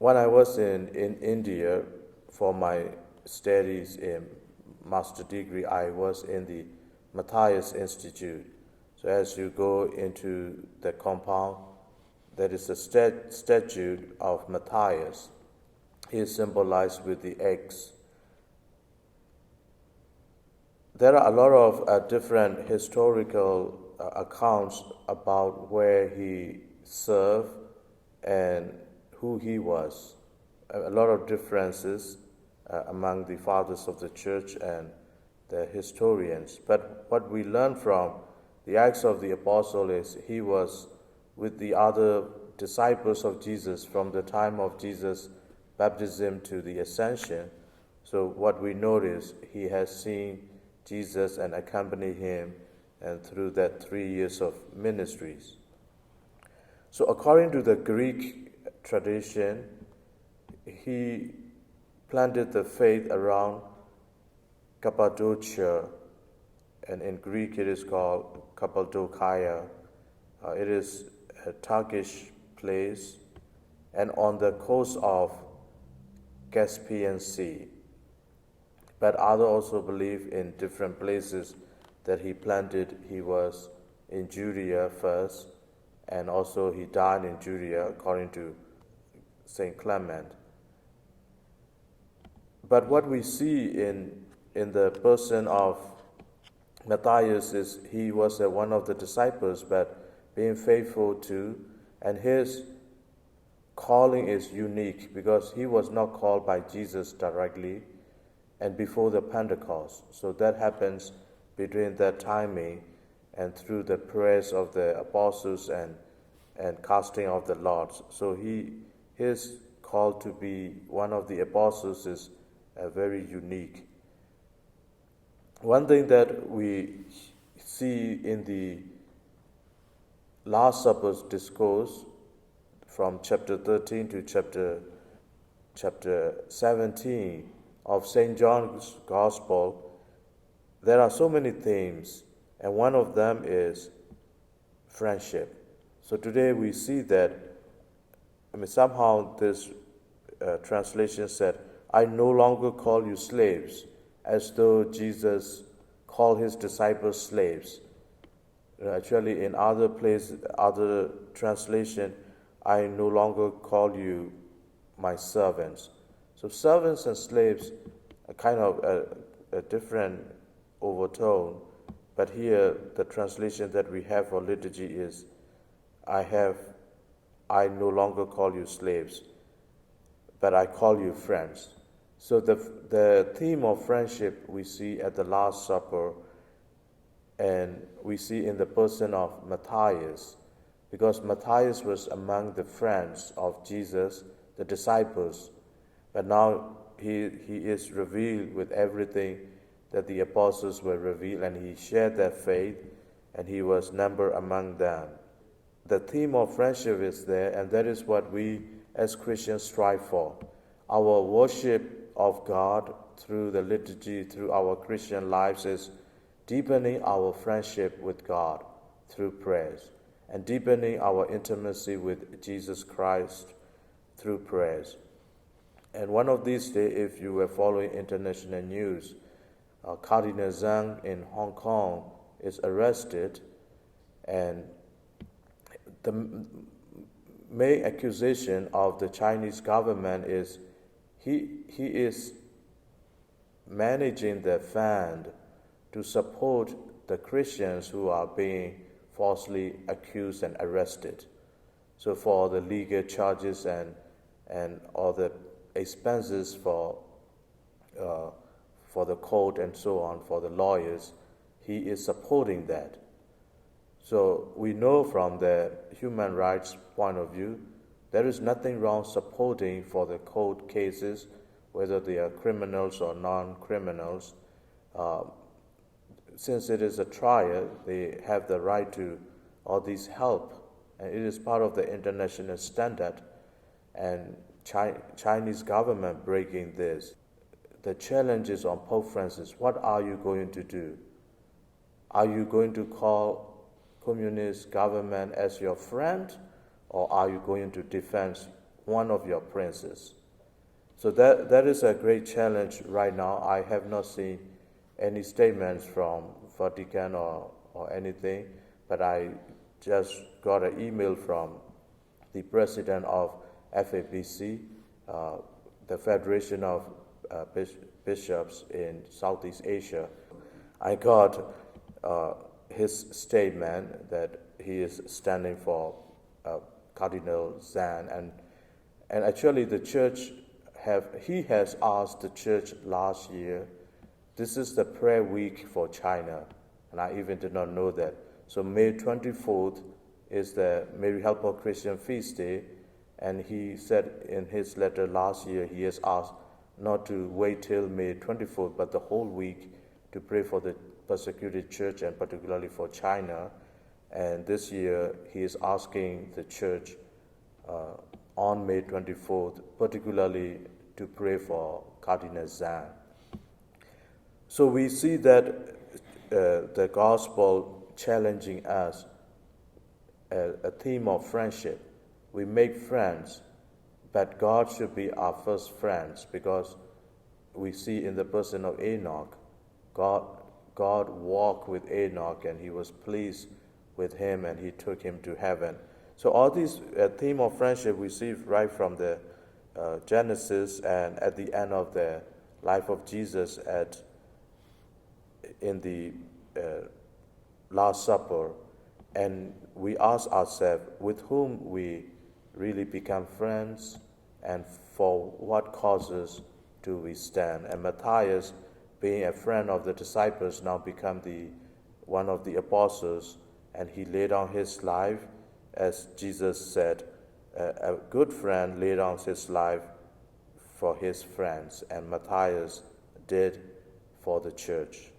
When I was in India for my studies in master degree, I was in the Matthias Institute. So as you go into the compound, there is a statue of Matthias. He is symbolized with the eggs. There are a lot of different historical accounts about where he served and who he was. A lot of differences among the fathers of the church and the historians. But what we learn from the Acts of the Apostle is he was with the other disciples of Jesus from the time of Jesus' baptism to the ascension. So what we notice, he has seen Jesus and accompanied him and through that 3 years of ministries. So according to the Greek tradition, he planted the faith around Cappadocia, and in Greek it is called Cappadocia. It is a Turkish place and on the coast of Caspian Sea. But others also believe in different places that he planted. He was in Judea first, and also he died in Judea according to Saint Clement. But what we see in the person of Matthias is he was one of the disciples, but being faithful to, and his calling is unique because he was not called by Jesus directly and before the Pentecost. So that happens between that timing and through the prayers of the apostles and casting of the lots. So his call to be one of the apostles is very unique. One thing that we see in the Last Supper's discourse from chapter 13 to chapter 17 of St. John's Gospel, there are so many themes, and one of them is friendship. So today we see that, somehow this translation said, I no longer call you slaves, as though Jesus called his disciples slaves. Actually, in other translation, I no longer call you my servants. So servants and slaves are kind of a different overtone, but here the translation that we have for liturgy is, I no longer call you slaves, but I call you friends. So the theme of friendship we see at the Last Supper, and we see in the person of Matthias, because Matthias was among the friends of Jesus, the disciples, but now he is revealed with everything that the apostles were revealed, and he shared their faith, and he was numbered among them. The theme of friendship is there, and that is what we as Christians strive for. Our worship of God through the liturgy, through our Christian lives, is deepening our friendship with God through prayers and deepening our intimacy with Jesus Christ through prayers. And one of these days, if you were following international news, Cardinal Zhang in Hong Kong is arrested, and the main accusation of the Chinese government is he is managing the fund to support the Christians who are being falsely accused and arrested. So for the legal charges and all the expenses for the court and so on, for the lawyers, he is supporting that. So we know from the human rights point of view, there is nothing wrong supporting for the court cases, whether they are criminals or non-criminals. Since it is a trial, they have the right to all this help, and it is part of the international standard, and Chinese government breaking this. The challenge is on Pope Francis. What are you going to do? Are you going to call communist government as your friend, or are you going to defend one of your princes. So that is a great challenge right now. I have not seen any statements from Vatican or anything, but I just got an email from the president of FABC, the Federation of Bishops in Southeast Asia. I got his statement that he is standing for Cardinal Zan, and actually the church he has asked the church last year. This is the prayer week for China, and I even did not know that. So May 24th is the Mary Helper Christian Feast Day, and he said in his letter last year he has asked not to wait till May 24th, but the whole week to pray for the persecuted church and particularly for China. And this year he is asking the church on May 24th, particularly to pray for Cardinal Zan. So we see that the gospel challenging us a theme of friendship. We make friends, but God should be our first friends, because we see in the person of Enoch, God walked with Enoch and he was pleased with him and he took him to heaven. So all these theme of friendship we see right from the Genesis and at the end of the life of Jesus in the Last Supper, and we ask ourselves with whom we really become friends and for what causes do we stand. And Matthias, being a friend of the disciples, now become one of the apostles, and he laid down his life, as Jesus said, a good friend laid down his life for his friends, and Matthias did for the church.